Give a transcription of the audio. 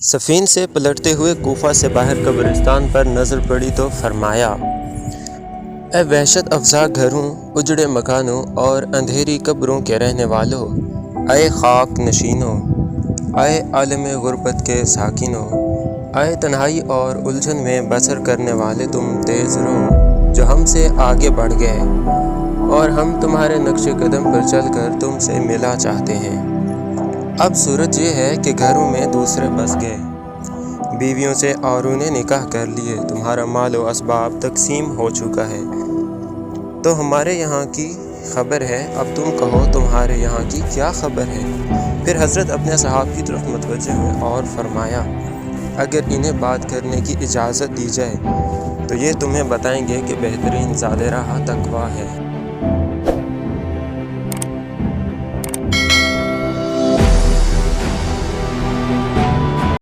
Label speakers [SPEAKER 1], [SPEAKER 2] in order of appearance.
[SPEAKER 1] سفین سے پلٹتے ہوئے کوفہ سے باہر قبرستان پر نظر پڑی تو فرمایا، اے وحشت افزا گھروں، اجڑے مکانوں اور اندھیری قبروں کے رہنے والوں، اے خاک نشینوں، اے عالم غربت کے ساکنوں، اے تنہائی اور الجھن میں بسر کرنے والے، تم تیز رو جو ہم سے آگے بڑھ گئے، اور ہم تمہارے نقش قدم پر چل کر تم سے ملا چاہتے ہیں۔ اب صورت یہ ہے کہ گھروں میں دوسرے بس گئے، بیویوں سے اوروں نے نکاح کر لیے، تمہارا مال و اسباب تقسیم ہو چکا ہے، تو ہمارے یہاں کی خبر ہے، اب تم کہو تمہارے یہاں کی کیا خبر ہے؟ پھر حضرت اپنے صحاب کی طرف متوجہ ہوئے اور فرمایا، اگر انہیں بات کرنے کی اجازت دی جائے تو یہ تمہیں بتائیں گے کہ بہترین زاد راہ تقویٰ ہے۔